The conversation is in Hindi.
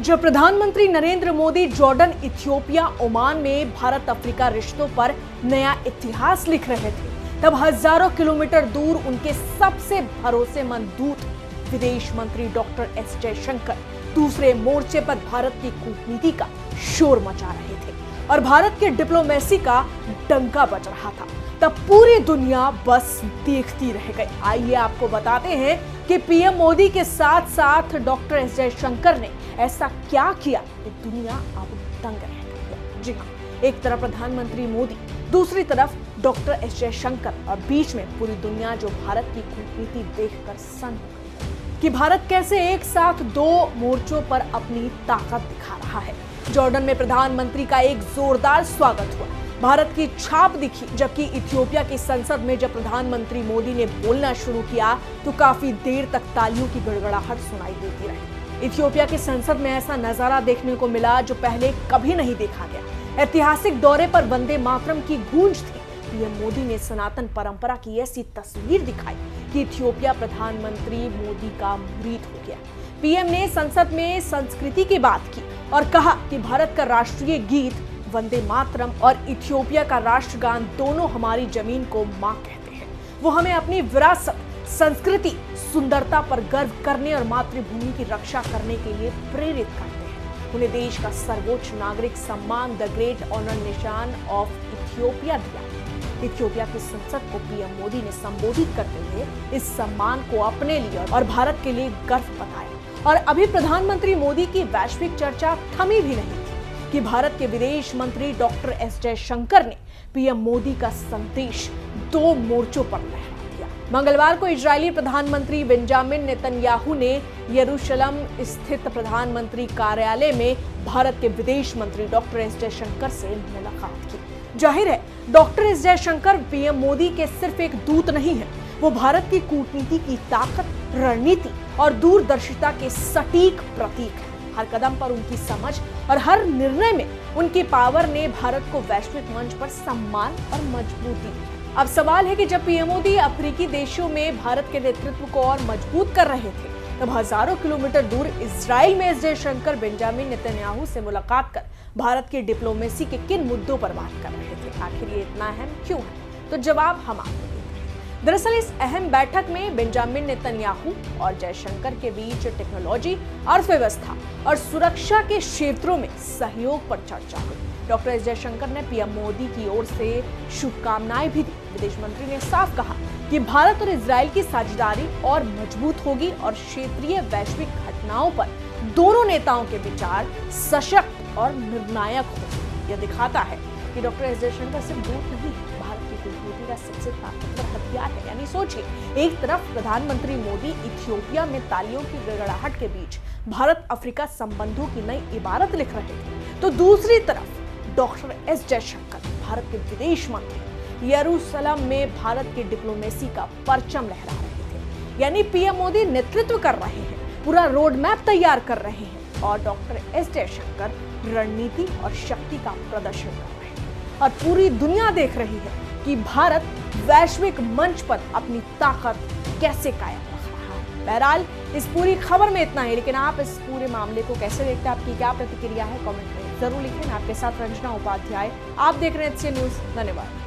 जब प्रधानमंत्री Narendra Modi Jordan, Ethiopia, Oman में भारत अफ्रीका रिश्तों पर नया इतिहास लिख रहे थे, तब हजारों किलोमीटर दूर उनके सबसे भरोसेमंद दूत विदेश मंत्री डॉक्टर एस जयशंकर दूसरे मोर्चे पर भारत की कूटनीति का शोर मचा रहे थे और भारत के डिप्लोमेसी का डंका बज रहा था। तब पूरी दुनिया बस देखती रह गई। आइए आपको बताते हैं कि पीएम मोदी के साथ साथ डॉक्टर एस जयशंकर ने ऐसा क्या किया कि दुनिया अब दंग रह गई। जी हाँ, एक तरफ प्रधानमंत्री मोदी, दूसरी तरफ डॉक्टर एस जयशंकर और बीच में पूरी दुनिया जो भारत की कूटनीति देखकर सन्न हो गई कि भारत कैसे एक साथ दो मोर्चों पर अपनी ताकत दिखा रहा है। जॉर्डन में प्रधानमंत्री का एक जोरदार स्वागत हुआ, भारत की छाप दिखी, जबकि इथियोपिया की संसद में जब प्रधानमंत्री मोदी ने बोलना शुरू किया तो काफी देर तक तालियों की गड़गड़ाहट सुनाई देती रही। इथियोपिया की संसद में ऐसा नजारा देखने को मिला जो पहले कभी नहीं देखा गया। ऐतिहासिक दौरे पर वंदे मातरम की गूंज थी। पीएम मोदी ने सनातन परंपरा की ऐसी तस्वीर दिखाई कि इथियोपिया प्रधानमंत्री मोदी का मुरीद हो गया। पीएम ने संसद में संस्कृति की बात की और कहा कि भारत का राष्ट्रीय गीत वंदे मातरम और इथियोपिया का राष्ट्रगान दोनों हमारी जमीन को मां कहते हैं। वो हमें अपनी विरासत, संस्कृति, सुंदरता पर गर्व करने और मातृभूमि की रक्षा करने के लिए प्रेरित करते हैं। उन्हें देश का सर्वोच्च नागरिक सम्मान द ग्रेट ऑनर निशान ऑफ इथियोपिया दिया। इथियोपिया की संसद को पीएम मोदी ने संबोधित करते हुए इस सम्मान को अपने लिए और भारत के लिए गर्व बताया। और अभी प्रधानमंत्री मोदी की वैश्विक चर्चा थमी भी नहीं थी कि भारत के विदेश मंत्री डॉक्टर एस जयशंकर ने पीएम मोदी का संदेश दो मोर्चों पर लहरा दिया। मंगलवार को इजरायली प्रधानमंत्री बेंजामिन नेतन्याहू ने यरूशलेम स्थित प्रधानमंत्री कार्यालय में भारत के विदेश मंत्री डॉक्टर एस जयशंकर से मुलाकात की। जाहिर है, doctor S Jaishankar PM Modi के सिर्फ एक दूत नहीं है, वो भारत की कूटनीति की ताकत, रणनीति और दूरदर्शिता के सटीक प्रतीक है। हर कदम पर उनकी समझ और हर निर्णय में उनकी पावर ने भारत को वैश्विक मंच पर सम्मान और मजबूती दी। अब सवाल है कि जब पीएम मोदी अफ्रीकी देशों में भारत के नेतृत्व को और मजबूत कर रहे थे, तब हजारों किलोमीटर दूर इजराइल में एस जयशंकर बेंजामिन नेतन्याहू से मुलाकात कर भारत की डिप्लोमेसी के किन मुद्दों पर बात कर रहे थे। आखिर ये इतना अहम क्यों है? तो जवाब हम आपको देते हैं। दरअसल इस अहम बैठक में बेंजामिन नेतन्याहू और जयशंकर के बीच टेक्नोलॉजी, अर्थव्यवस्था और सुरक्षा के क्षेत्रों में सहयोग पर चर्चा हुई। डॉक्टर एस जयशंकर ने पीएम मोदी की ओर से शुभकामनाएं भी दी। विदेश मंत्री ने साफ कहा कि भारत और इजराइल की साझेदारी और मजबूत होगी और क्षेत्रीय वैश्विक घटनाओं पर दोनों नेताओं के विचार सशक्त और निर्णायक होंगे। यह दिखाता है कि डॉक्टर एस जयशंकर सिर्फ दूत नहीं, भारत की कूटनीति का सबसे ताकतवर हथियार है। यानी सोचिए, एक तरफ प्रधानमंत्री मोदी इथियोपिया में तालियों की गड़गड़ाहट के बीच भारत अफ्रीका संबंधों की नई इबारत लिख रहे थे, तो दूसरी तरफ डॉक्टर एस जयशंकर, भारत के विदेश मंत्री, यरूशलेम में भारत की डिप्लोमेसी का परचम लहरा रहे थे। यानी पीएम मोदी नेतृत्व कर रहे हैं, पूरा रोड मैप तैयार कर रहे हैं और डॉक्टर एस जयशंकर रणनीति और शक्ति का प्रदर्शन कर रहे हैं। और पूरी दुनिया देख रही है कि भारत वैश्विक मंच पर अपनी ताकत कैसे कायम रख रहा है। बहरहाल इस पूरी खबर में इतना ही, लेकिन आप इस पूरे मामले को कैसे देखते हैं? आपकी क्या प्रतिक्रिया है? कमेंट में जरूर लिखें। आपके साथ रंजना उपाध्याय, आप देख रहे हैं HCN न्यूज़। धन्यवाद।